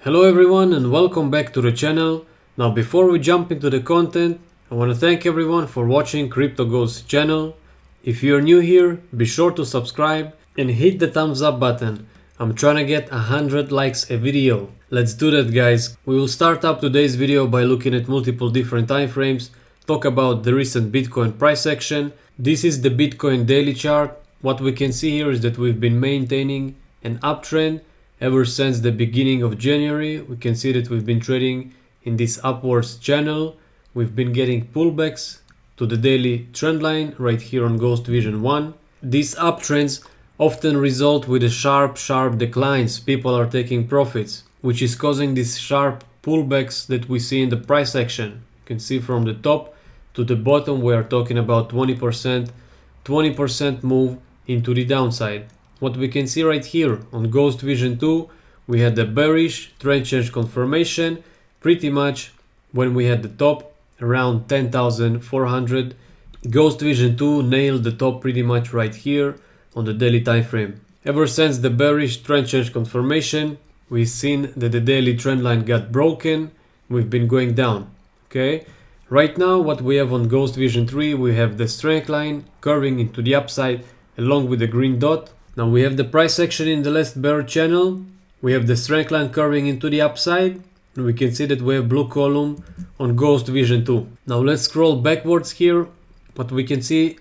Hello everyone and welcome back to the channel. Now before we jump into the content, I want to thank everyone for watching Crypto Ghost channel. If you're new here, be sure to subscribe and hit the thumbs up button. I'm trying to get 100 likes a video. Let's do that, guys. We will start up today's video by looking at multiple different time frames, talk about the recent Bitcoin price action. This is the Bitcoin daily chart. What we can see here is that we've been maintaining an uptrend ever since the beginning of January. We can see that we've been trading in this upwards channel. We've been getting pullbacks to the daily trend line right here on Ghost Vision 1. These uptrends often result with a sharp declines. People are taking profits, which is causing these sharp pullbacks that we see in the price action. You can see from the top to the bottom we are talking about 20% move into the downside. What we can see right here on Ghost Vision 2, we had the bearish trend change confirmation pretty much when we had the top around 10,400. Ghost Vision 2 nailed the top pretty much right here on the daily time frame. Ever since the bearish trend change confirmation, we've seen that the daily trend line got broken. We've been going down. Okay. Right now what we have on Ghost Vision 3, we have the strength line curving into the upside along with the green dot. Now we have the price action in the last bear channel. We have the strength line curving into the upside. And we can see that we have blue column on Ghost Vision 2. Now let's scroll backwards here. What we can see,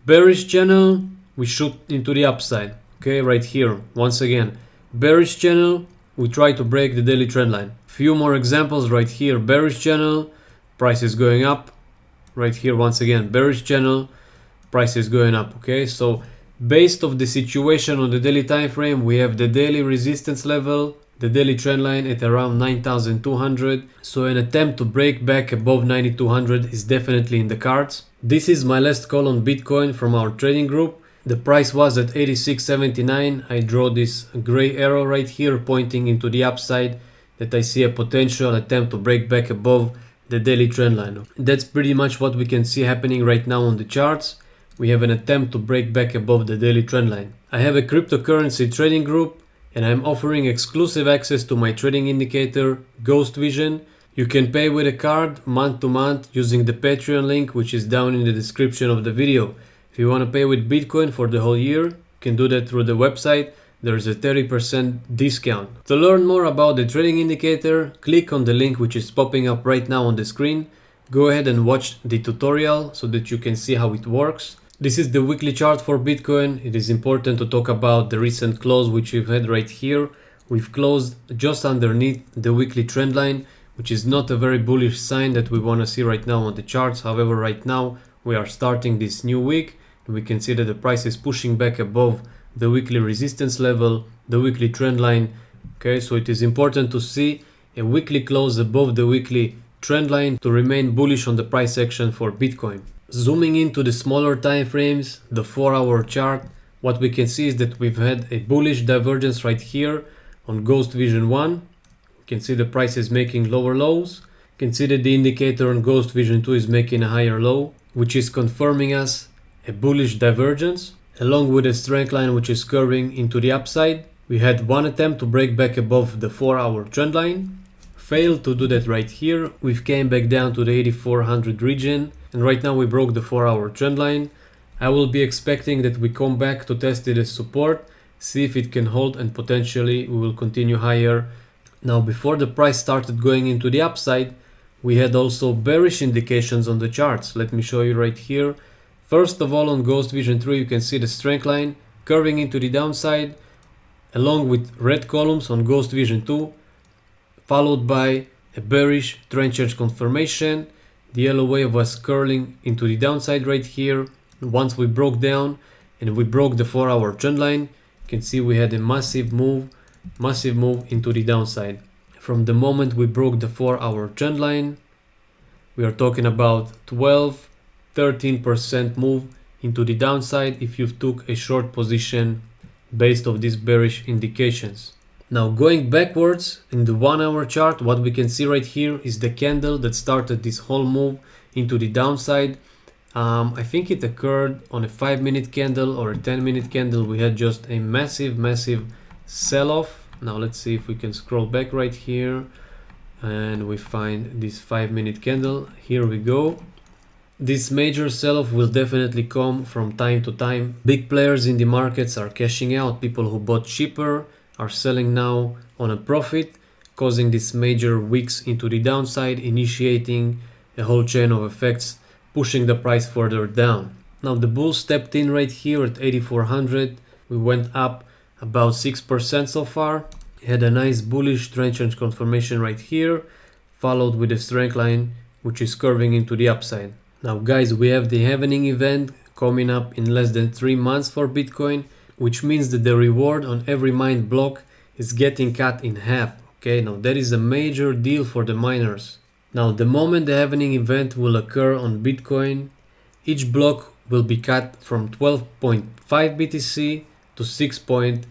bearish channel, we shoot into the upside. Okay, right here. Once again, bearish channel, we try to break the daily trend line. Few more examples right here. Bearish channel, price is going up. Right here, once again, bearish channel, price is going up. Okay, so based on the situation on the daily time frame, we have the daily resistance level, the daily trend line at around 9,200. So an attempt to break back above 9,200 is definitely in the cards. This is my last call on Bitcoin from our trading group. The price was at 86.79. I draw this gray arrow right here pointing into the upside that I see a potential attempt to break back above the daily trend line. That's pretty much what we can see happening right now on the charts. We have an attempt to break back above the daily trend line. I have a cryptocurrency trading group and I'm offering exclusive access to my trading indicator, Ghost Vision. You can pay with a card month to month using the Patreon link, which is down in the description of the video. If you want to pay with Bitcoin for the whole year, you can do that through the website. There's a 30% discount. To learn more about the trading indicator, click on the link which is popping up right now on the screen. Go ahead and watch the tutorial so that you can see how it works. This is the weekly chart for Bitcoin. It is important to talk about the recent close which we've had right here. We've closed just underneath the weekly trend line, which is not a very bullish sign that we want to see right now on the charts. However, right now we are starting this new week. We can see that the price is pushing back above the weekly resistance level, the weekly trend line. Okay, so it is important to see a weekly close above the weekly trend line to remain bullish on the price action for Bitcoin. Zooming into the smaller time frames, the 4-hour chart, what we can see is that we've had a bullish divergence right here on Ghost Vision 1. You can see the price is making lower lows. You can see that the indicator on Ghost Vision 2 is making a higher low, which is confirming us a bullish divergence, along with a strength line which is curving into the upside. We had one attempt to break back above the 4-hour trend line. Failed to do that right here. We've came back down to the 8400 region and right now we broke the 4-hour trend line. I will be expecting that we come back to test it as support, see if it can hold, and potentially we will continue higher. Now before the price started going into the upside, we had also bearish indications on the charts. Let me show you right here. First of all, on Ghost Vision 3 you can see the strength line curving into the downside along with red columns on Ghost Vision 2, followed by a bearish trend change confirmation. The yellow wave was curling into the downside right here. Once we broke down and we broke the 4-hour trend line, you can see we had a massive move into the downside. From the moment we broke the 4-hour trend line, we are talking about 13% move into the downside if you took a short position based on these bearish indications. Now going backwards in the 1-hour chart, what we can see right here is the candle that started this whole move into the downside. I think it occurred on a 5-minute candle or a 10-minute candle. We had just a massive sell-off Now let's see if we can scroll back right here and we find this 5-minute candle. Here we go. This major sell-off will definitely come from time to time. Big players in the markets are cashing out. People who bought cheaper are selling now on a profit, causing this major wicks into the downside, initiating a whole chain of effects, pushing the price further down. Now the bull stepped in right here at 8400. We went up about 6% so far. Had a nice bullish trend change confirmation right here, followed with a strength line which is curving into the upside. Now guys, we have the Halving event coming up in less than 3 months for Bitcoin, which means that the reward on every mined block is getting cut in half. Okay, now that is a major deal for the miners. Now the moment the Halving event will occur on Bitcoin, each block will be cut from 12.5 BTC to 6.25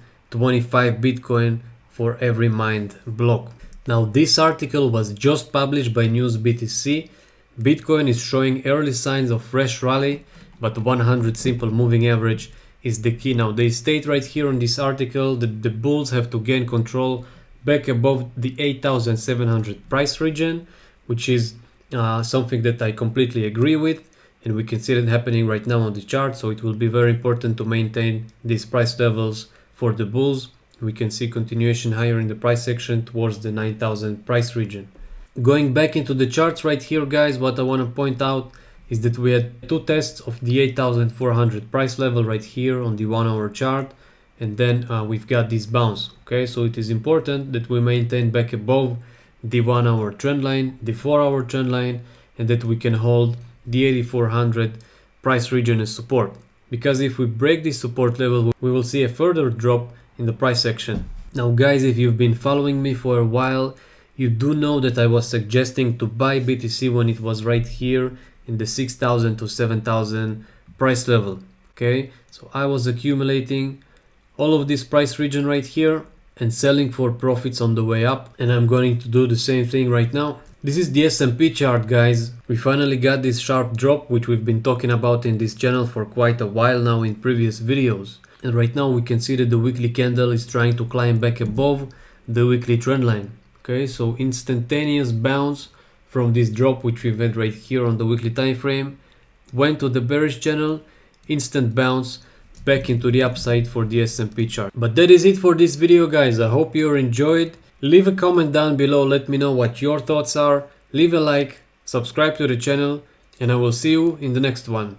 Bitcoin for every mined block. Now this article was just published by News BTC. Bitcoin is showing early signs of fresh rally, but 100 simple moving average is the key. Now they state right here in this article that the bulls have to gain control back above the 8,700 price region, which is something that I completely agree with, and we can see that happening right now on the chart. So it will be very important to maintain these price levels for the bulls. We can see continuation higher in the price section towards the 9,000 price region. Going back into the charts right here, guys, what I want to point out is that we had 2 tests of the 8,400 price level right here on the 1-hour chart, and then we've got this bounce. Okay, so it is important that we maintain back above the 1-hour trend line, the 4-hour trend line, and that we can hold the 8,400 price region as support, because if we break this support level, we will see a further drop in the price section. Now guys, if you've been following me for a while, you do know that I was suggesting to buy BTC when it was right here in the 6,000 to 7,000 price level. Okay, so I was accumulating all of this price region right here and selling for profits on the way up, and I'm going to do the same thing right now. This is the S&P chart, guys. We finally got this sharp drop, which we've been talking about in this channel for quite a while now in previous videos. And right now we can see that the weekly candle is trying to climb back above the weekly trend line. Okay, so instantaneous bounce from this drop which we've had right here on the weekly time frame, went to the bearish channel, instant bounce back into the upside for the S&P chart. But that is it for this video, guys. I hope you enjoyed. Leave a comment down below, let me know what your thoughts are. Leave a like, subscribe to the channel, and I will see you in the next one.